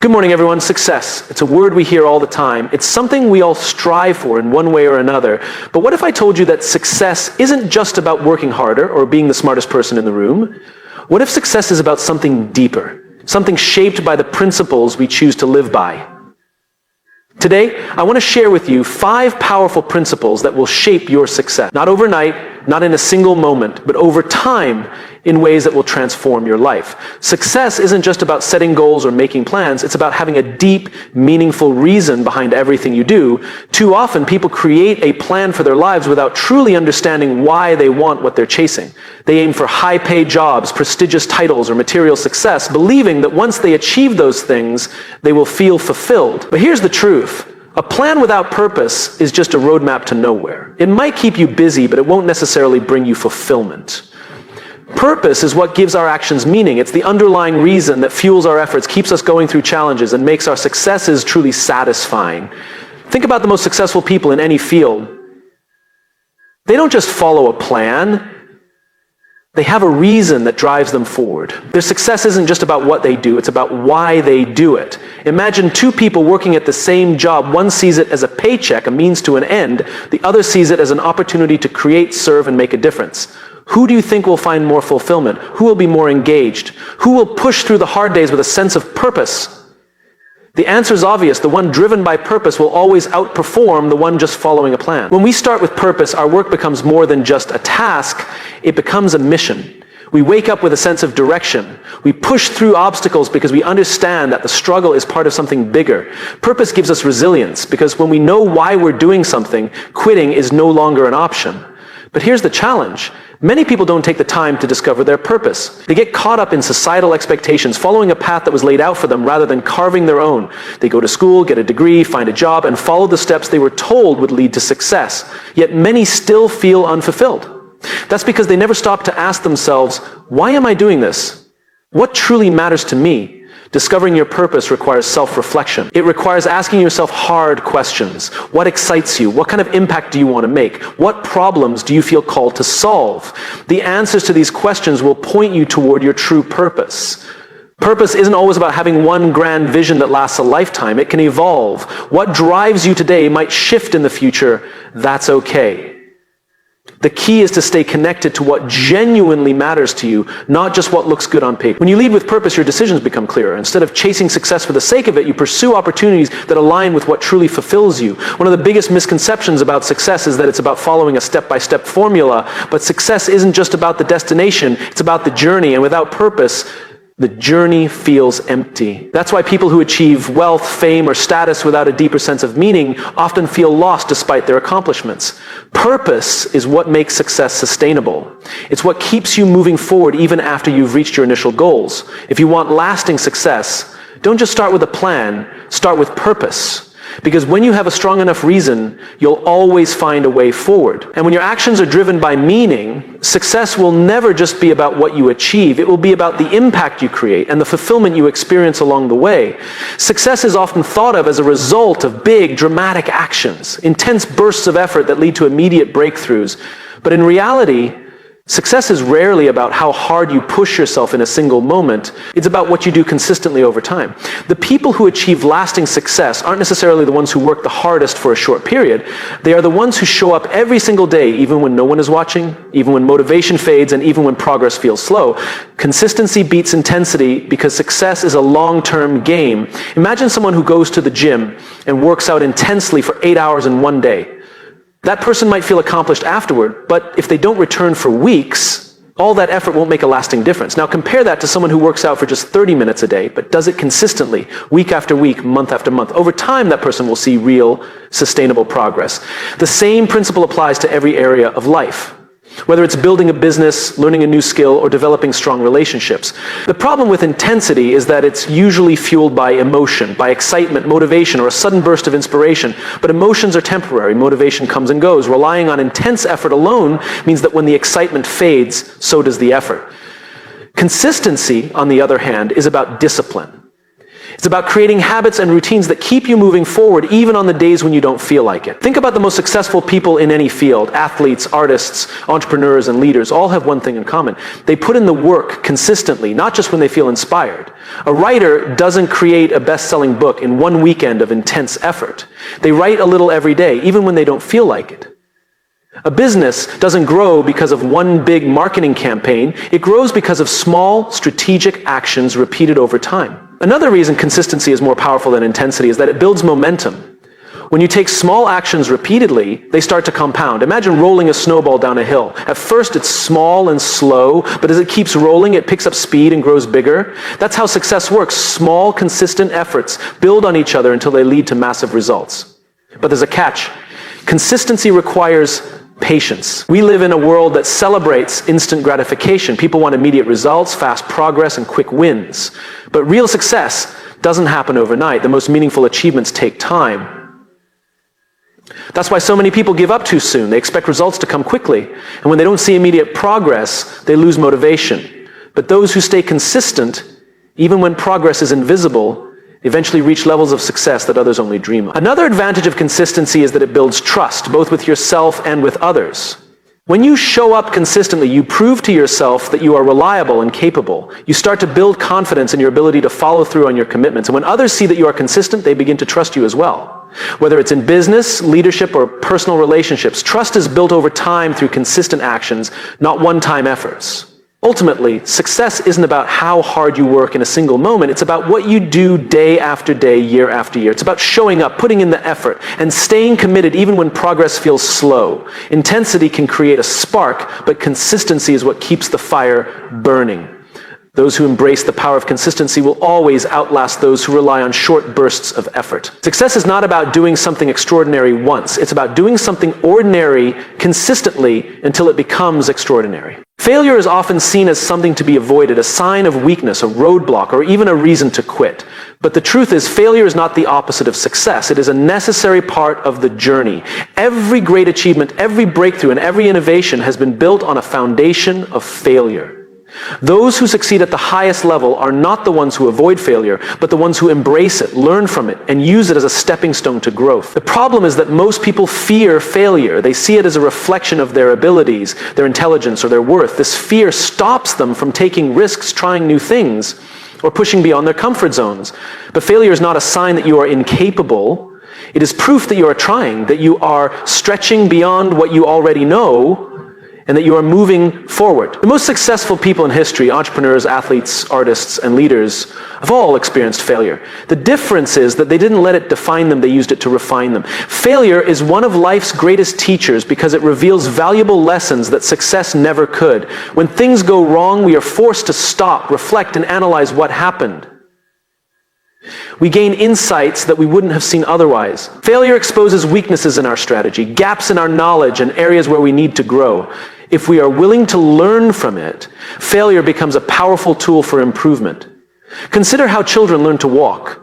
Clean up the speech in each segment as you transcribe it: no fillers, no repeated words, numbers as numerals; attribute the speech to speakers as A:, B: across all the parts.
A: Good morning, everyone. Success. It's a word we hear all the time. It's something we all strive for in one way or another. But what if I told you that success isn't just about working harder or being the smartest person in the room? What if success is about something deeper, something shaped by the principles we choose to live by? Today, I want to share with you 5 powerful principles that will shape your success. Not overnight, not in a single moment, but over time in ways that will transform your life. Success isn't just about setting goals or making plans. It's about having a deep, meaningful reason behind everything you do. Too often, people create a plan for their lives without truly understanding why they want what they're chasing. They aim for high-paid jobs, prestigious titles, or material success, believing that once they achieve those things, they will feel fulfilled. But here's the truth. A plan without purpose is just a roadmap to nowhere. It might keep you busy, but it won't necessarily bring you fulfillment. Purpose is what gives our actions meaning. It's the underlying reason that fuels our efforts, keeps us going through challenges, and makes our successes truly satisfying. Think about the most successful people in any field. They don't just follow a plan. They have a reason that drives them forward. Their success isn't just about what they do, it's about why they do it. Imagine 2 people working at the same job. One sees it as a paycheck, a means to an end. The other sees it as an opportunity to create, serve, and make a difference. Who do you think will find more fulfillment? Who will be more engaged? Who will push through the hard days with a sense of purpose? The answer is obvious. The one driven by purpose will always outperform the one just following a plan. When we start with purpose, our work becomes more than just a task. It becomes a mission. We wake up with a sense of direction. We push through obstacles because we understand that the struggle is part of something bigger. Purpose gives us resilience because when we know why we're doing something, quitting is no longer an option. But here's the challenge. Many people don't take the time to discover their purpose. They get caught up in societal expectations, following a path that was laid out for them rather than carving their own. They go to school, get a degree, find a job, and follow the steps they were told would lead to success. Yet many still feel unfulfilled. That's because they never stop to ask themselves, why am I doing this? What truly matters to me? Discovering your purpose requires self-reflection. It requires asking yourself hard questions. What excites you? What kind of impact do you want to make? What problems do you feel called to solve? The answers to these questions will point you toward your true purpose. Purpose isn't always about having one grand vision that lasts a lifetime. It can evolve. What drives you today might shift in the future. That's okay. The key is to stay connected to what genuinely matters to you, not just what looks good on paper. When you lead with purpose, your decisions become clearer. Instead of chasing success for the sake of it, you pursue opportunities that align with what truly fulfills you. One of the biggest misconceptions about success is that it's about following a step-by-step formula, but success isn't just about the destination, it's about the journey, and without purpose, the journey feels empty. That's why people who achieve wealth, fame, or status without a deeper sense of meaning often feel lost despite their accomplishments. Purpose is what makes success sustainable. It's what keeps you moving forward even after you've reached your initial goals. If you want lasting success, don't just start with a plan, start with purpose. Because when you have a strong enough reason, you'll always find a way forward. And when your actions are driven by meaning, success will never just be about what you achieve. It will be about the impact you create and the fulfillment you experience along the way. Success is often thought of as a result of big, dramatic actions, intense bursts of effort that lead to immediate breakthroughs. But in reality, success is rarely about how hard you push yourself in a single moment. It's about what you do consistently over time. The people who achieve lasting success aren't necessarily the ones who work the hardest for a short period. They are the ones who show up every single day, even when no one is watching, even when motivation fades, and even when progress feels slow. Consistency beats intensity because success is a long-term game. Imagine someone who goes to the gym and works out intensely for 8 hours in one day. That person might feel accomplished afterward, but if they don't return for weeks, all that effort won't make a lasting difference. Now compare that to someone who works out for just 30 minutes a day, but does it consistently, week after week, month after month. Over time, that person will see real, sustainable progress. The same principle applies to every area of life. Whether it's building a business, learning a new skill, or developing strong relationships. The problem with intensity is that it's usually fueled by emotion, by excitement, motivation, or a sudden burst of inspiration. But emotions are temporary. Motivation comes and goes. Relying on intense effort alone means that when the excitement fades, so does the effort. Consistency, on the other hand, is about discipline. It's about creating habits and routines that keep you moving forward even on the days when you don't feel like it. Think about the most successful people in any field. Athletes, artists, entrepreneurs, and leaders all have one thing in common. They put in the work consistently, not just when they feel inspired. A writer doesn't create a best-selling book in one weekend of intense effort. They write a little every day, even when they don't feel like it. A business doesn't grow because of one big marketing campaign. It grows because of small, strategic actions repeated over time. Another reason consistency is more powerful than intensity is that it builds momentum. When you take small actions repeatedly, they start to compound. Imagine rolling a snowball down a hill. At first, it's small and slow, but as it keeps rolling, it picks up speed and grows bigger. That's how success works. Small, consistent efforts build on each other until they lead to massive results. But there's a catch. Consistency requires patience. We live in a world that celebrates instant gratification. People want immediate results, fast progress, and quick wins. But real success doesn't happen overnight. The most meaningful achievements take time. That's why so many people give up too soon. They expect results to come quickly. And when they don't see immediate progress, they lose motivation. But those who stay consistent, even when progress is invisible, eventually reach levels of success that others only dream of. Another advantage of consistency is that it builds trust, both with yourself and with others. When you show up consistently, you prove to yourself that you are reliable and capable. You start to build confidence in your ability to follow through on your commitments. And when others see that you are consistent, they begin to trust you as well. Whether it's in business, leadership, or personal relationships, trust is built over time through consistent actions, not one-time efforts. Ultimately, success isn't about how hard you work in a single moment. It's about what you do day after day, year after year. It's about showing up, putting in the effort, and staying committed even when progress feels slow. Intensity can create a spark, but consistency is what keeps the fire burning. Those who embrace the power of consistency will always outlast those who rely on short bursts of effort. Success is not about doing something extraordinary once. It's about doing something ordinary consistently until it becomes extraordinary. Failure is often seen as something to be avoided, a sign of weakness, a roadblock, or even a reason to quit. But the truth is, failure is not the opposite of success. It is a necessary part of the journey. Every great achievement, every breakthrough, and every innovation has been built on a foundation of failure. Those who succeed at the highest level are not the ones who avoid failure, but the ones who embrace it, learn from it, and use it as a stepping stone to growth. The problem is that most people fear failure. They see it as a reflection of their abilities, their intelligence, or their worth. This fear stops them from taking risks, trying new things, or pushing beyond their comfort zones. But failure is not a sign that you are incapable. It is proof that you are trying, that you are stretching beyond what you already know, and that you are moving forward. The most successful people in history, entrepreneurs, athletes, artists, and leaders, have all experienced failure. The difference is that they didn't let it define them, they used it to refine them. Failure is one of life's greatest teachers because it reveals valuable lessons that success never could. When things go wrong, we are forced to stop, reflect, and analyze what happened. We gain insights that we wouldn't have seen otherwise. Failure exposes weaknesses in our strategy, gaps in our knowledge, and areas where we need to grow. If we are willing to learn from it, failure becomes a powerful tool for improvement. Consider how children learn to walk.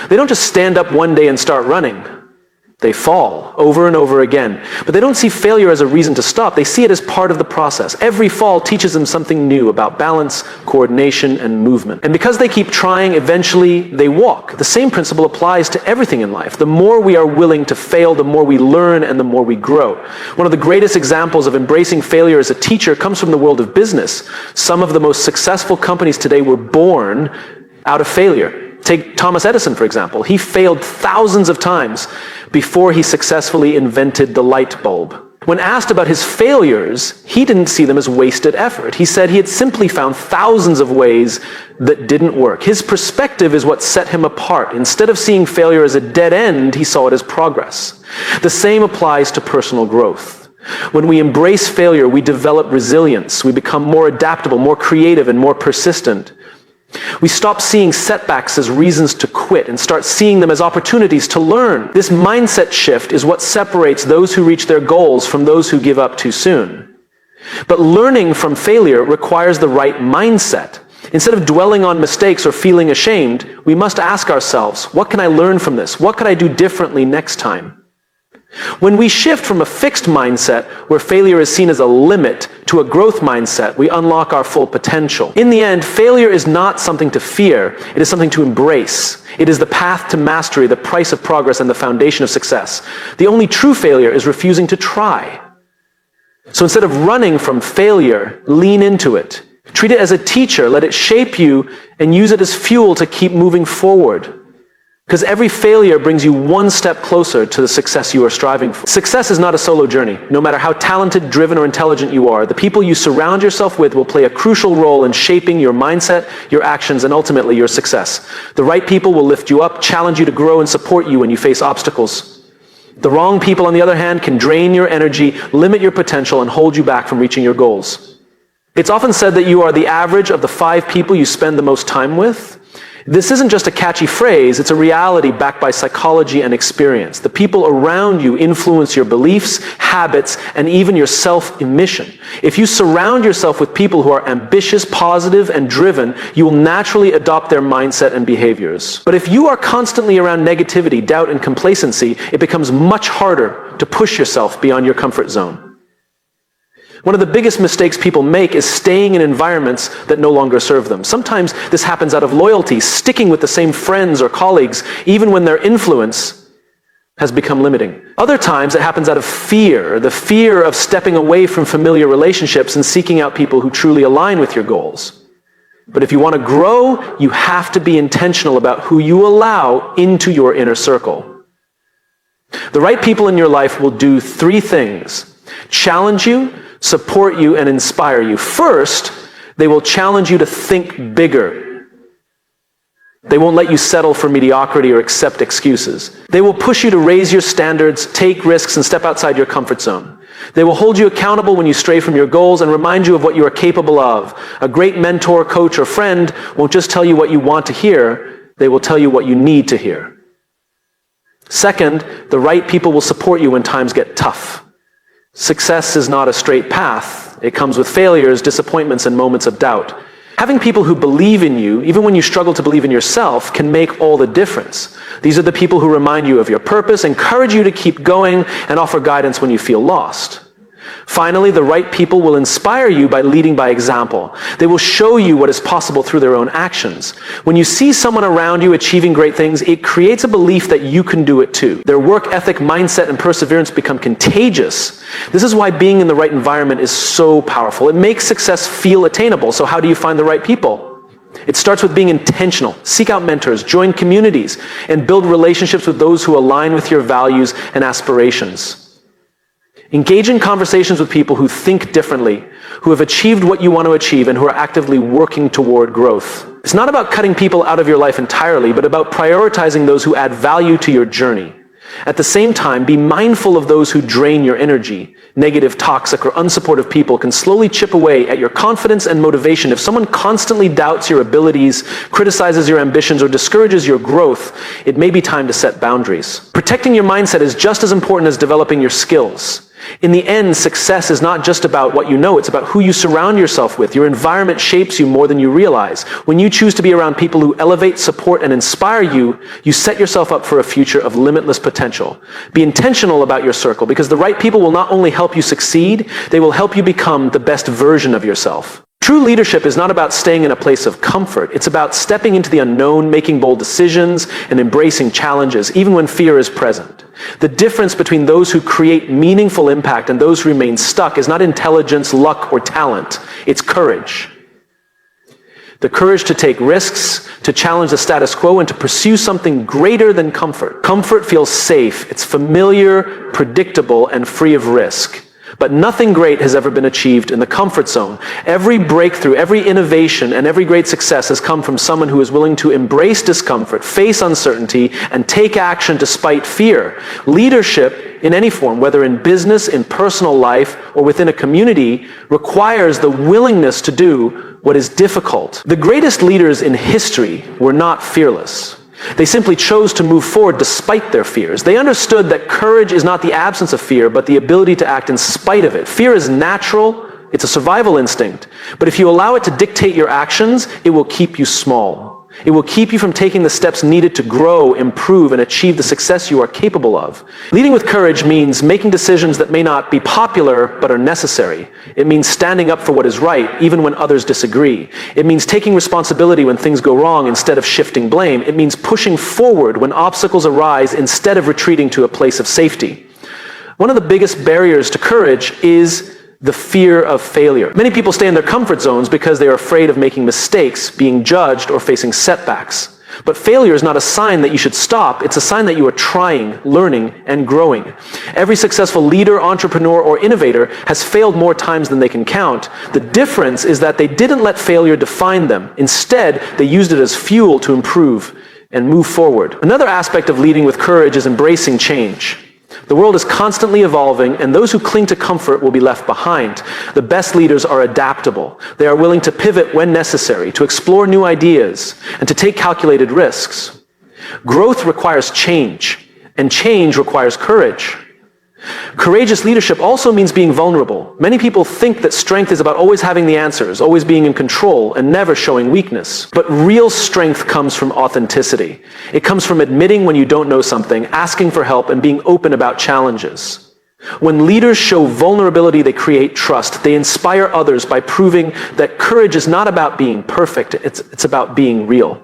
A: They don't just stand up one day and start running. They fall over and over again. But they don't see failure as a reason to stop. They see it as part of the process. Every fall teaches them something new about balance, coordination, and movement. And because they keep trying, eventually they walk. The same principle applies to everything in life. The more we are willing to fail, the more we learn and the more we grow. One of the greatest examples of embracing failure as a teacher comes from the world of business. Some of the most successful companies today were born out of failure. Take Thomas Edison, for example. He failed thousands of times before he successfully invented the light bulb. When asked about his failures, he didn't see them as wasted effort. He said he had simply found thousands of ways that didn't work. His perspective is what set him apart. Instead of seeing failure as a dead end, he saw it as progress. The same applies to personal growth. When we embrace failure, we develop resilience. We become more adaptable, more creative, and more persistent. We stop seeing setbacks as reasons to quit and start seeing them as opportunities to learn. This mindset shift is what separates those who reach their goals from those who give up too soon. But learning from failure requires the right mindset. Instead of dwelling on mistakes or feeling ashamed, we must ask ourselves, what can I learn from this? What could I do differently next time? When we shift from a fixed mindset, where failure is seen as a limit, to a growth mindset, we unlock our full potential. In the end, failure is not something to fear, it is something to embrace. It is the path to mastery, the price of progress, and the foundation of success. The only true failure is refusing to try. So instead of running from failure, lean into it. Treat it as a teacher, let it shape you, and use it as fuel to keep moving forward. Because every failure brings you one step closer to the success you are striving for. Success is not a solo journey. No matter how talented, driven, or intelligent you are, the people you surround yourself with will play a crucial role in shaping your mindset, your actions, and ultimately your success. The right people will lift you up, challenge you to grow, and support you when you face obstacles. The wrong people, on the other hand, can drain your energy, limit your potential, and hold you back from reaching your goals. It's often said that you are the average of the 5 people you spend the most time with. This isn't just a catchy phrase, it's a reality backed by psychology and experience. The people around you influence your beliefs, habits, and even your self-emission. If you surround yourself with people who are ambitious, positive, and driven, you will naturally adopt their mindset and behaviors. But if you are constantly around negativity, doubt, and complacency, it becomes much harder to push yourself beyond your comfort zone. One of the biggest mistakes people make is staying in environments that no longer serve them. Sometimes this happens out of loyalty, sticking with the same friends or colleagues, even when their influence has become limiting. Other times it happens out of fear, the fear of stepping away from familiar relationships and seeking out people who truly align with your goals. But if you want to grow, you have to be intentional about who you allow into your inner circle. The right people in your life will do 3 things: challenge you, support you, and inspire you. First, they will challenge you to think bigger. They won't let you settle for mediocrity or accept excuses. They will push you to raise your standards, take risks, and step outside your comfort zone. They will hold you accountable when you stray from your goals and remind you of what you are capable of. A great mentor, coach, or friend won't just tell you what you want to hear, they will tell you what you need to hear. Second, the right people will support you when times get tough. Success is not a straight path. It comes with failures, disappointments, and moments of doubt. Having people who believe in you, even when you struggle to believe in yourself, can make all the difference. These are the people who remind you of your purpose, encourage you to keep going, and offer guidance when you feel lost. Finally, the right people will inspire you by leading by example. They will show you what is possible through their own actions. When you see someone around you achieving great things, it creates a belief that you can do it too. Their work ethic, mindset, and perseverance become contagious. This is why being in the right environment is so powerful. It makes success feel attainable. So how do you find the right people? It starts with being intentional. Seek out mentors, join communities, and build relationships with those who align with your values and aspirations. Engage in conversations with people who think differently, who have achieved what you want to achieve, and who are actively working toward growth. It's not about cutting people out of your life entirely, but about prioritizing those who add value to your journey. At the same time, be mindful of those who drain your energy. Negative, toxic, or unsupportive people can slowly chip away at your confidence and motivation. If someone constantly doubts your abilities, criticizes your ambitions, or discourages your growth, it may be time to set boundaries. Protecting your mindset is just as important as developing your skills. In the end, success is not just about what you know, it's about who you surround yourself with. Your environment shapes you more than you realize. When you choose to be around people who elevate, support, and inspire you, you set yourself up for a future of limitless potential. Be intentional about your circle, because the right people will not only help you succeed, they will help you become the best version of yourself. True leadership is not about staying in a place of comfort. It's about stepping into the unknown, making bold decisions, and embracing challenges, even when fear is present. The difference between those who create meaningful impact and those who remain stuck is not intelligence, luck, or talent. It's courage. The courage to take risks, to challenge the status quo, and to pursue something greater than comfort. Comfort feels safe. It's familiar, predictable, and free of risk. But nothing great has ever been achieved in the comfort zone. Every breakthrough, every innovation, and every great success has come from someone who is willing to embrace discomfort, face uncertainty, and take action despite fear. Leadership, in any form, whether in business, in personal life, or within a community, requires the willingness to do what is difficult. The greatest leaders in history were not fearless. They simply chose to move forward despite their fears. They understood that courage is not the absence of fear, but the ability to act in spite of it. Fear is natural, it's a survival instinct. But if you allow it to dictate your actions, it will keep you small. It will keep you from taking the steps needed to grow, improve, and achieve the success you are capable of. Leading with courage means making decisions that may not be popular, but are necessary. It means standing up for what is right, even when others disagree. It means taking responsibility when things go wrong instead of shifting blame. It means pushing forward when obstacles arise instead of retreating to a place of safety. One of the biggest barriers to courage is the fear of failure. Many people stay in their comfort zones because they are afraid of making mistakes, being judged, or facing setbacks. But failure is not a sign that you should stop. It's a sign that you are trying, learning, and growing. Every successful leader, entrepreneur, or innovator has failed more times than they can count. The difference is that they didn't let failure define them. Instead, they used it as fuel to improve and move forward. Another aspect of leading with courage is embracing change. The world is constantly evolving, and those who cling to comfort will be left behind. The best leaders are adaptable. They are willing to pivot when necessary, to explore new ideas, and to take calculated risks. Growth requires change, and change requires courage. Courageous leadership also means being vulnerable. Many people think that strength is about always having the answers, always being in control, and never showing weakness. But real strength comes from authenticity. It comes from admitting when you don't know something, asking for help, and being open about challenges. When leaders show vulnerability, they create trust. They inspire others by proving that courage is not about being perfect, it's about being real.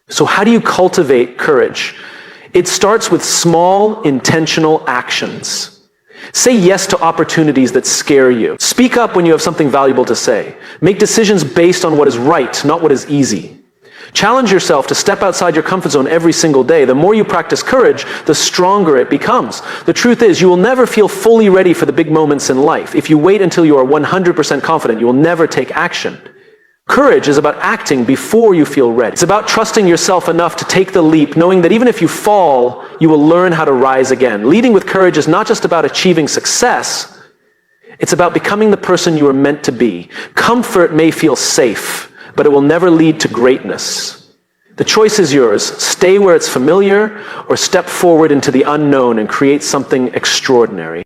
A: So how do you cultivate courage? It starts with small, intentional actions. Say yes to opportunities that scare you. Speak up when you have something valuable to say. Make decisions based on what is right, not what is easy. Challenge yourself to step outside your comfort zone every single day. The more you practice courage, the stronger it becomes. The truth is, you will never feel fully ready for the big moments in life. If you wait until you are 100% confident, you will never take action. Courage is about acting before you feel ready. It's about trusting yourself enough to take the leap, knowing that even if you fall, you will learn how to rise again. Leading with courage is not just about achieving success. It's about becoming the person you are meant to be. Comfort may feel safe, but it will never lead to greatness. The choice is yours. Stay where it's familiar, or step forward into the unknown and create something extraordinary.